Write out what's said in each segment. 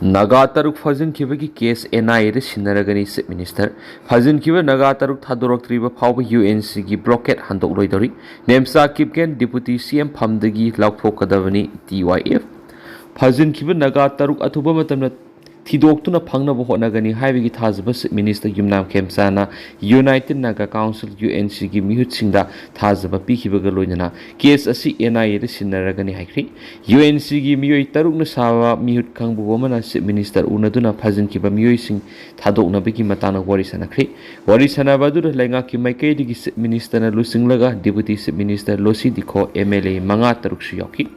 Naga taruk fazin kibagi case NIA de sinnaragani Chief Minister fazin kiba Naga taruk thadorok triba phawba UNC gi blockade handokloi dori Nemcha kipgen deputy CM phamdagi lauthokadabani TYF fazin kiba Naga taruk athuba matamna thidokhtuna phangnaba hotnagani haibagi thajaba Chief Minister Yumnam Khemchand United Naga Council UNC gi mihutsingda thajaba pikibaga loinana case asi NIA de sinnaragani haikri UNC gi miyoi tarukna sawa mihut khangbu wamana Chief Minister unaduna phajin kiba miyoi sing thadoknabagi matana wari sanakri wari sanabadu lenga ki maikai digi Chief Minister na lusinglaga Deputy Chief Minister Losi dikho MLA manga taruk su yoki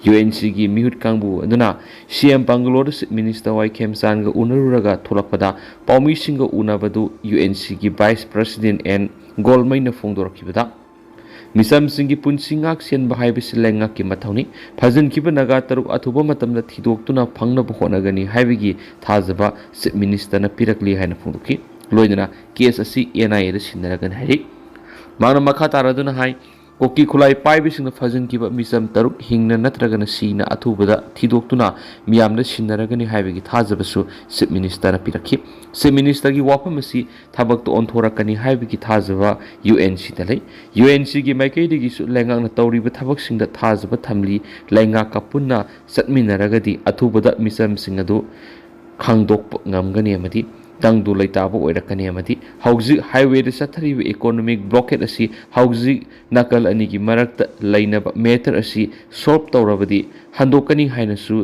UNC gi mihut kangbu aduna CM Bangalore Chief Minister wai Khemchand ga unaruraga tholakpada paumi singa unabadu UNC gi Vice President and Golmai na phongdorakibada misam singi punsingak sen bahai bisilenga ki mathauni phajin kiba Naga taruk athuba matamda thidoktuna phangna bohonagani haibigi thajaba Chief Minister na pirakli haina phongdoki loinana case asi NIA da sinnaragan hari mana makha taraduna hai Koki khulai paibising fazin kiba misam taruk hingna natragana sina athubada thidoktuna miyamna sinnaragani haibagi thajabasu Chief Minister na pirakhi Chief Minister gi wafam asi thabak to onthorakani haibagi thajaba UNC dalai UNC gi maikai digi su lengang na tawriba thabak singda thajaba thamli lenga kapunna satminaragadi athubada misam singadu khangdok ngamgani amadi tangdu laitaba oirakani amadi hauji highway de sathariba economic blockade asi hauji nakal ani gi marakta lainaba matter asi solve tawrabadi handokani hainasu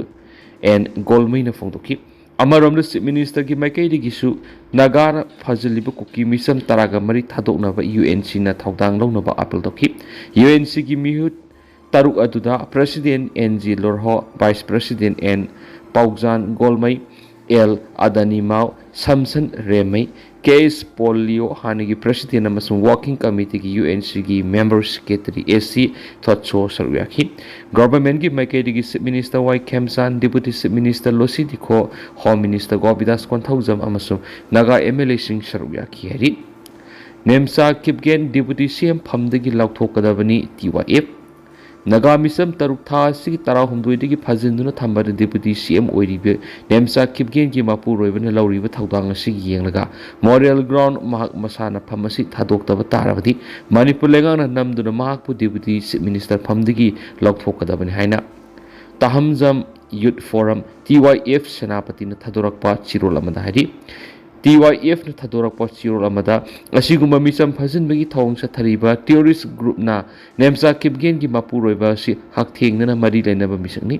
and golmaina phongdoki amaromda Chief Minister gi maikai digi su Naga phajiliba kuki misam taraga mari thadoknaba UNC na thaudang lawnaba appeal doki UNC gi mihut taruk aduda President NG Lorho Vice President N Paugjan Golmai L Adanimau Samson Remai Case Polio Hanigi President amasung Working Committee gi UNC gi Member Secretary AC Thotso Saruyaki Government gi maikai gi Chief Minister wai Khemchand Deputy Chief Minister Losi dikho Home Minister Gobidas Konthaujam amasung Naga MLA sing Saruyaki hari Nemcha kipgen Deputy CM phamdagi lauthokadabani TYF Naga misam taruk tha si tara humdoi digi phajinduna thambada Deputy CM oiribe Nemcha kipgen gi mapu roibana lauriba thaudang asi yenglaga moral ground mahak masana phamasi thadoktaba tarabadi Manipur lengang namduna mahakpu Deputy Chief Minister phamdigi lauthokadabani haina tahamjam youth forum TYF senapati na thadorakpa chirol amada hari TYF na thadorakpa chirol amada asiguma misam phajinbagi thawng sathariba terrorist group na Nemcha kipgen gi mapuroiba si hakthengna mari lainaba misangni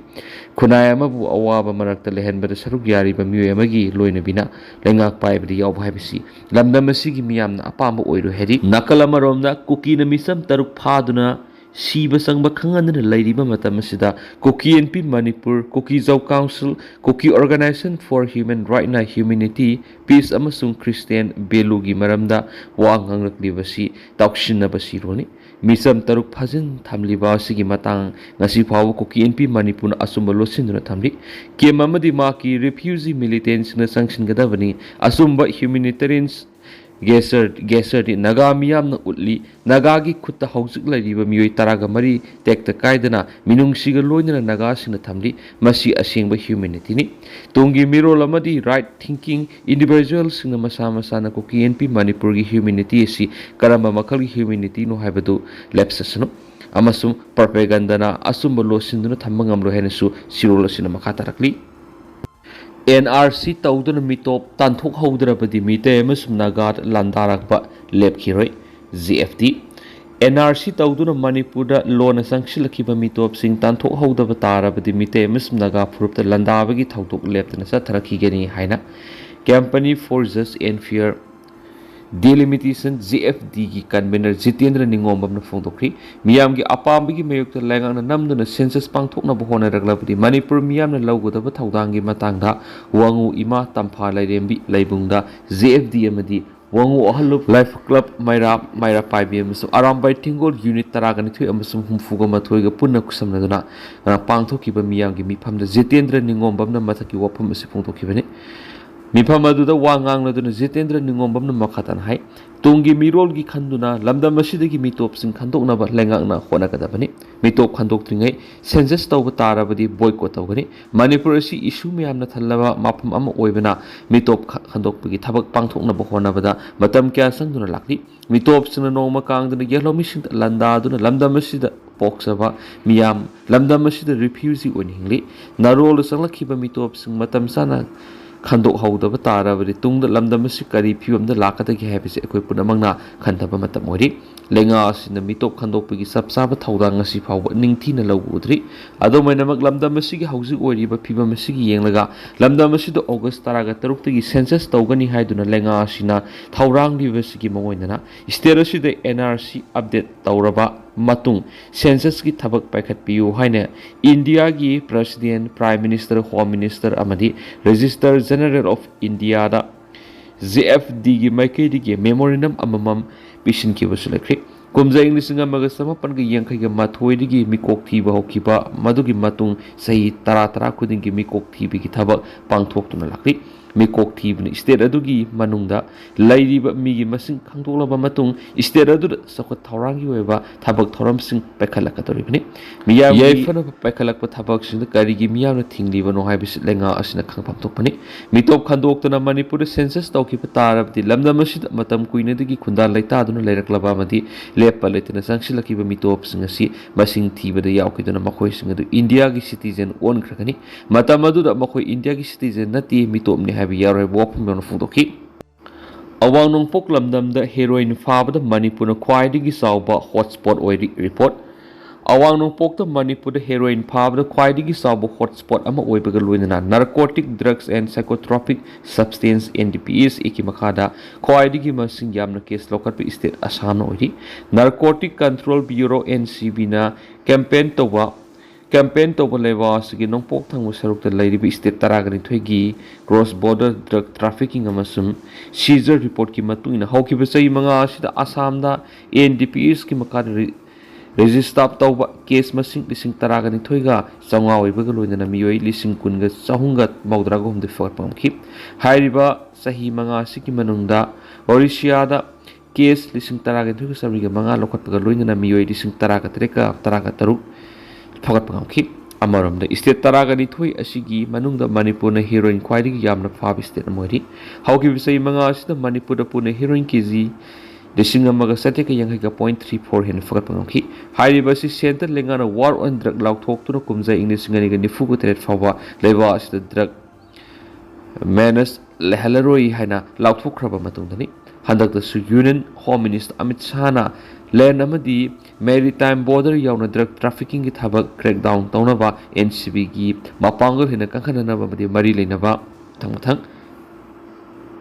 khunai amabu awaba marakta lehenbada saruk yariba miyoy amagi loina bina lengak paibadi yaw bhaibisi lamdam asigi miyamna apamba oiro heri nakal amaromna kuki na misam taruk phaduna Siba sangba khanganana lairiba matam asida Kuki NP Manipur Kuki Jau Council Kuki Organization for Human Right na Humanity Peace amasung Christian Belugi maramda wa nganglakliba tauksinaba sironi misam taruk phajin thamliba asigi matang ngasi phaw Kuki NP Manipur asumba losinduna thamli kem amadi maki refugee militants na sangsinggadabani asumba humanitarians Geser di Naga miyam na utli Naga gi khutta hauzik lairiba miyoi taraga mari tekta kaidana minung siga loina Naga singna thamli masi asengba humanity ni tungi mirol amadi right thinking individual singna masa na Kuki NP Manipur gi humanity si karamba makal gi humanity no haibadu lepsasano amasum propaganda na asumba losinduna thamba ngamlo henasu sirol asina makha tarakli NRC tawduna mitop tanthok haudrabadi Meetei amasum Naga landarakba lepkhiroi ZFT NRC tawduna Manipurda lona sangsilakiba mitop sing tanthok haudaba tarabadi Meetei amasum Naga phurupta landabagi thawdok leptana satharakhigani haina Company for Just and Fair Delimitation ZFD gi convener Jitendra Ningomam na phongdokri miyam gi apambagi mayukta lengang na namduna census pangthokna bohona raglabdi Manipur miyam na lawgodaba thaudang gi matangda wangu ima tampha lairembi laibungda ZFD amadi wangu ahalup life club maira paibi amasum arambai tingol unit taragani thui amasum humfuga mathoiga punna kusamnaduna pangthokiba miyam gi mifamda Jitendra Ningomam na mathaki wafam asi phongdokibani ꯃꯤꯐꯝ ꯑꯗꯨꯗ ꯋꯥ ꯉꯥꯡꯂꯗꯨꯅ ꯖꯤꯇꯦꯟꯗ꯭ꯔ ꯅꯤꯉꯣꯝꯕꯝꯅ ꯃꯈꯥ ꯇꯥꯅ ꯍꯥꯏ ꯇꯨꯡꯒꯤ ꯃꯤꯔꯣꯜꯒꯤ ꯈꯟꯗꯨꯅ ꯂꯝꯗꯝ ꯑꯁꯤꯗꯒꯤ ꯃꯤꯇꯣꯞꯁꯤꯡ ꯈꯟꯗꯣꯛꯅꯕ ꯂꯩꯉꯥꯛꯅ ꯍꯣꯠꯅꯒꯗꯕꯅꯤ ꯃꯤꯇꯣꯞ ꯈꯟꯗꯣꯛꯇ꯭ꯔꯤꯉꯩ ꯁꯦꯟꯁꯁ ꯇꯧꯕ ꯇꯥꯔꯕꯗꯤ ꯕꯣꯏꯀꯣꯠ ꯇꯧꯒꯅꯤ ꯃꯅꯤꯄꯨꯔ ꯑꯁꯤ ꯏꯁꯨ ꯃꯌꯥꯝꯅ ꯊꯜꯂꯕ ꯃꯐꯝ ꯑꯃ ꯑꯣꯏꯕꯅ ꯃꯤꯇꯣꯞ ꯈꯟꯗꯣꯛꯄꯒꯤ ꯊꯕꯛ ꯄꯥꯡꯊꯣꯛꯅꯕ ꯍꯣꯠꯅꯕꯗ ꯃꯇꯝ ꯀꯌꯥ ꯆꯪꯗꯨꯅ ꯂꯥꯛꯂꯤ ꯃꯤꯇꯣꯞꯁꯤꯡꯅ ꯅꯣꯡꯃ ꯀꯥꯡꯗꯨꯅ ꯌꯦꯜꯍꯧꯃꯤꯁꯤꯡꯗ ꯂꯥꯟꯗꯥꯗꯨꯅ ꯂꯝꯗꯝ ꯑꯁꯤꯗ ꯄꯣꯛꯆꯕ ꯃꯤꯌꯥꯝ ꯂꯝꯗꯝ ꯑꯁꯤꯗ ꯔꯤꯐ꯭ꯌꯨꯖꯤ ꯑꯣꯏꯅ ꯍꯤꯡꯂꯤ ꯅꯔꯣꯜꯗ ꯆꯪꯂꯛꯈꯤꯕ ꯃꯤꯇꯣꯞꯁꯤꯡ ꯃꯇꯝ ꯆꯥꯅ ꯈꯟꯗꯣꯛꯍꯧꯗꯕ ꯇꯥꯔꯕꯗꯤ ꯇꯨꯡꯗ ꯂꯝꯗꯝ ꯑꯁꯤ ꯀꯔꯤ ꯐꯤꯕꯝꯗ ꯂꯥꯛꯀꯗꯒꯦ ꯍꯥꯏꯕꯁꯤ ꯑꯩꯈꯣꯏ ꯄꯨꯝꯅꯃꯛꯅ ꯈꯟꯊꯕ ꯃꯇꯝ ꯑꯣꯏꯔꯤ ꯂꯩꯉꯥꯛ ꯑꯁꯤꯅ ꯃꯤꯇꯣꯞ ꯈꯟꯗꯣꯛꯄꯒꯤ ꯆꯞ ꯆꯥꯕ ꯊꯧꯗꯥꯡ ꯉꯁꯤ ꯐꯥꯎꯕ ꯅꯤꯡꯊꯤꯅ ꯂꯧꯕ ꯎꯗ꯭ꯔꯤ ꯑꯗꯨꯃꯥꯏꯅꯃꯛ ꯂꯝꯗꯝ ꯑꯁꯤꯒꯤ ꯍꯧꯖꯤꯛ ꯑꯣꯏꯔꯤꯕ ꯐꯤꯕꯝ ꯑꯁꯤꯒꯤ ꯌꯦꯡꯂꯒ ꯂꯝꯗꯝ ꯑꯁꯤꯗ ꯑꯣꯒꯁต์ 13ꯇꯒꯤ ꯁꯦꯟꯁꯁ ꯇꯧꯒꯅꯤ ꯍꯥꯏꯗꯨꯅ ꯂꯩꯉꯥꯛ ꯑꯁꯤꯅ ꯊꯧꯔꯥꯡꯂꯤꯕꯁꯤꯒꯤ ꯃꯑꯣꯡꯗꯅ ꯁ꯭ꯇꯦꯠ ꯑꯁꯤꯗ NRC ꯑꯞꯗꯦꯠ ꯇꯧꯔꯕ ꯃꯇꯨꯡ ꯁꯦꯟꯁꯁꯀꯤ ꯊꯕꯛ ꯄꯥꯏꯈꯠꯄꯤꯌꯨ ꯍꯥꯏꯅ ꯏꯟꯗꯤꯌꯥꯒꯤ president prime minister home minister ꯑꯃꯗꯤ ꯔꯦꯖꯤꯁꯇꯔ ꯖꯦꯅꯔꯦꯜ ꯑꯣꯐ ꯏꯟꯗꯤꯌꯥꯗ JFDꯒꯤ ꯃꯥꯏꯀꯩꯗꯒꯤ ꯃꯦꯃꯣꯔꯦꯟꯗꯝ ꯑꯃꯃꯝ ꯄꯤꯁꯤꯟꯈꯤꯕꯁꯨ ꯂꯩꯈ꯭ꯔꯦ ꯀꯨꯝꯖꯥ 1982ꯗꯒꯤ ꯃꯤꯀꯣꯛ ꯊꯤꯕ ꯍꯧꯈꯤꯕ ꯃꯗꯨꯒꯤ ꯃꯇꯨꯡ ꯆꯍꯤ 10 ꯈꯨꯗꯤꯡꯒꯤ ꯃꯤꯀꯣꯛ ꯊꯤꯕꯒꯤ ꯊꯕꯛ ꯄꯥꯡꯊꯣꯛꯇꯨꯅ ꯂꯥꯛꯂꯤ ꯃꯤꯀꯣꯛ ꯊꯤꯕꯅ ꯁ꯭ꯇꯦꯠ ꯑꯗꯨꯒꯤ ꯃꯅꯨꯡꯗ ꯂꯩꯔꯤꯕ ꯃꯤꯒꯤ ꯃꯁꯤꯡ ꯈꯪꯗꯣꯛꯂꯕ ꯃꯇꯨꯡ ꯁ꯭ꯇꯦꯠ ꯑꯗꯨꯗ ꯆꯥꯎꯈꯠ ꯊꯧꯔꯥꯡꯒꯤ ꯑꯣꯏꯕ ꯊꯕꯛ ꯊꯧꯔꯝꯁꯤꯡ ꯄꯥꯏꯈꯠꯂꯛꯀꯗꯧꯔꯤꯕꯅꯤ ꯃꯤꯌꯥꯝꯒꯤ ꯌꯥꯏꯐꯅꯕ ꯄꯥꯏꯈꯠꯂꯛꯄ ꯊꯕꯛꯁꯤꯡꯗ ꯀꯔꯤꯒꯤ ꯃꯤꯌꯥꯝꯅ ꯊꯤꯡꯂꯤꯕꯅꯣ ꯍꯥꯏꯕꯁꯤ ꯂꯩꯉꯥꯛ ꯑꯁꯤꯅ ꯈꯪꯐꯝ ꯊꯣꯛꯄꯅꯤ ꯃꯤꯇꯣꯞ ꯈꯟꯗꯣꯛꯇꯨꯅ ꯃꯅꯤꯄꯨꯔꯗ ꯁꯦꯟꯁꯁ ꯇꯧꯈꯤꯕ ꯇꯥꯔꯕꯗꯤ ꯂꯝꯗꯝ ꯑꯁꯤꯗ ꯃꯇꯝ ꯀꯨꯏꯅꯗꯒꯤ ꯈꯨꯟꯗꯥ ꯂꯩꯇꯥꯗꯨꯅ ꯂꯩꯔꯛꯂꯕ ꯑꯃꯗꯤ ꯂꯦꯞꯄ ꯂꯩꯇꯅ ꯆꯪꯁꯤꯜꯂꯛꯈꯤꯕ ꯃꯤꯇꯣꯞꯁꯤꯡ ꯑꯁꯤ ꯃꯁꯤꯡ ꯊꯤꯕꯗ ꯌꯥꯎꯈꯤꯗꯨꯅ ꯃꯈꯣꯏꯁꯤꯡ ꯑꯗꯨ ꯏꯟꯗꯤꯌꯥꯒꯤ ꯁꯤꯇꯤꯖꯦꯟ ꯑꯣꯟꯈ꯭ꯔꯒꯅꯤ ꯃꯇꯝ ꯑꯗꯨꯗ ꯃꯈꯣꯏ ꯏꯟꯗꯤꯌꯥꯒꯤ ꯁꯤꯇꯤꯖꯦꯟ ꯅꯠꯇꯦ ꯃꯤꯇꯣꯞꯅꯤ ꯍꯥꯏꯕ ꯌꯥꯔꯣꯏꯕ ꯋꯥꯐꯝ ꯌꯥꯎꯅ ꯐꯣꯡꯗꯣꯛꯈꯤ ꯑꯋꯥꯡ ꯅꯣꯡꯄꯣꯛ ꯂꯝꯗꯝꯗ ꯍꯦꯔꯣꯏꯟ ꯐꯥꯕꯗ ꯃꯅꯤꯄꯨꯔꯅ ꯈ꯭ꯋꯥꯏꯗꯒꯤ ꯆꯥꯎꯕ ꯍꯣꯠꯁꯄꯣꯠ ꯑꯣꯏꯔꯤ ꯔꯤꯄꯣꯔꯠ ꯑꯋꯥꯡ ꯅꯣꯡꯄꯣꯛꯇ ꯃꯅꯤꯄꯨꯔꯗ ꯍꯦꯔꯣꯏꯟ ꯐꯥꯕꯗ ꯈ꯭ꯋꯥꯏꯗꯒꯤ ꯆꯥꯎꯕ ꯍꯣꯠꯁꯄꯣꯠ ꯑꯃ ꯑꯣꯏꯕꯒ ꯂꯣꯏꯅꯅ ꯅꯥꯔꯀꯣꯇꯤꯛ ꯗ꯭ꯔꯒꯁ ꯑꯦꯟड ꯁꯥꯏꯀꯣꯇ꯭ꯔꯣꯄꯤꯛ ꯁꯕꯁꯇꯦꯟꯁ NDPSAꯒꯤ ꯃꯈꯥꯗ ꯈ꯭ꯋꯥꯏꯗꯒꯤ ꯃꯁꯤꯡ ꯌꯥꯝꯅ ꯀꯦꯁ ꯂꯧꯈꯠꯄ ꯁ꯭ꯇꯦꯠ ꯑꯁꯥꯝꯅ ꯑꯣꯏꯔꯤ ꯅꯥꯔꯀꯣꯇꯤꯛ ꯀꯟꯇ꯭ꯔꯣꯜ ꯕ꯭ꯌꯨꯔꯣ NCBꯅ ꯀꯦꯝꯄꯦꯟ ꯇꯧꯕ ꯂꯩꯕꯥꯛ ꯑꯁꯤꯒꯤ ꯅꯣꯡꯄꯣꯛ ꯊꯪꯕ ꯁꯔꯨꯛꯇ ꯂꯩꯔꯤꯕ ꯁ꯭ꯇꯦꯠ 12ꯒꯤ ꯀ꯭ꯔꯣꯁ ꯕꯣꯔꯗꯔ ꯗ꯭ꯔꯒ ꯇ꯭ꯔꯥꯐꯤꯀꯤꯡ ꯑꯃꯁꯨꯡ ꯁꯤꯖꯔ ꯔꯤꯄꯣꯔꯠꯀꯤ ꯃꯇꯨꯡ ꯏꯟꯅ ꯍꯧꯈꯤꯕ ꯆꯍꯤ 5 ꯑꯁꯤꯗ ꯑꯁꯥꯝꯗ NDPSꯀꯤ ꯃꯈꯥꯗ ꯔꯦꯖꯤꯁꯇꯥꯔ ꯇꯧꯕ ꯀꯦꯁ ꯃꯁꯤꯡ 12,900 ꯑꯣꯏꯕꯒ ꯂꯣꯏꯅꯅ ꯃꯤꯑꯣꯏ 10,363 ꯐꯒꯠꯄ ꯉꯝꯈꯤ ꯍꯥꯏꯔꯤꯕ ꯆꯍꯤ 5 ꯑꯁꯤꯒꯤ ꯃꯅꯨꯡꯗ ꯑꯣꯔꯤꯁꯤꯌꯥꯗ ꯀꯦꯁ 12,905 ꯂꯧꯈꯠꯄꯒ ꯂꯣꯏꯅꯅ ꯃꯤꯑꯣꯏ 13,813 ꯐꯒꯠꯄ ꯉꯝꯈꯤ ꯑꯃꯔꯣꯝꯗ ꯁ꯭ꯇꯦꯠ 12 ꯑꯁꯤꯒꯤ ꯃꯅꯨꯡꯗ ꯃꯅꯤꯄꯨꯔꯅ ꯍꯦꯔꯣꯏꯟ ꯈ꯭ꯋꯥꯏꯗꯒꯤ ꯌꯥꯝꯅ ꯐꯥꯕ ꯁ꯭ꯇꯦꯠ ꯑꯃ ꯑꯣꯏꯔꯤ ꯍꯧꯈꯤꯕ ꯆꯍꯤ 5 ꯑꯁꯤꯗ ꯃꯅꯤꯄꯨꯔꯗ ꯄꯨꯟꯅ ꯍꯦꯔꯣꯏꯟ KG 1,750.34 ꯍꯦꯟꯅ ꯐꯒꯠꯄ ꯉꯝꯈꯤ ꯍꯥꯏꯔꯤꯕ ꯑꯁꯤ ꯁꯦꯟꯇꯔ ꯂꯩꯉꯥꯛꯅ ꯋꯥꯔ ꯑꯣꯟ ꯗ꯭ꯔꯒ ꯂꯥꯎꯊꯣꯛꯇꯨꯅ ꯀꯨꯝꯖꯥ 2093 ꯐꯥꯎꯕ ꯂꯩꯕꯥꯛ ꯑꯁꯤꯗ ꯗ꯭ꯔꯒ ꯃꯦꯅꯦꯖ ꯂꯩꯍꯜꯂꯔꯣꯏ ꯍꯥꯏꯅ ꯂꯥꯎꯊꯣꯛꯈ꯭ꯔꯕ ꯃꯇꯨꯡꯗꯅꯤ ꯍꯟꯗꯛꯇꯁꯨ ꯌꯨꯅꯤꯌꯟ ꯍꯣꯝ ꯃꯤꯅꯤꯁꯇꯔ ꯑꯃꯤꯠ ꯁꯥꯍꯅ ꯂꯦꯟ ꯑꯃꯗꯤ ꯃꯦꯔꯤꯇꯥꯏꯝ ꯕꯣꯔꯗꯔ ꯌꯥꯎꯅ ꯗ꯭ꯔꯒ ꯇ꯭ꯔꯥꯐꯤꯀꯤꯡꯒꯤ ꯊꯕꯛ ꯀ꯭ꯔꯦꯛꯗꯥꯎꯟ ꯇꯧꯅꯕ NCBꯒꯤ ꯃꯄꯥꯡꯒꯜ ꯍꯦꯟꯅ ꯀꯟꯈꯠꯅꯅꯕ ꯑꯃꯗꯤ ꯃꯔꯤ ꯂꯩꯅꯕ ꯃꯊꯪ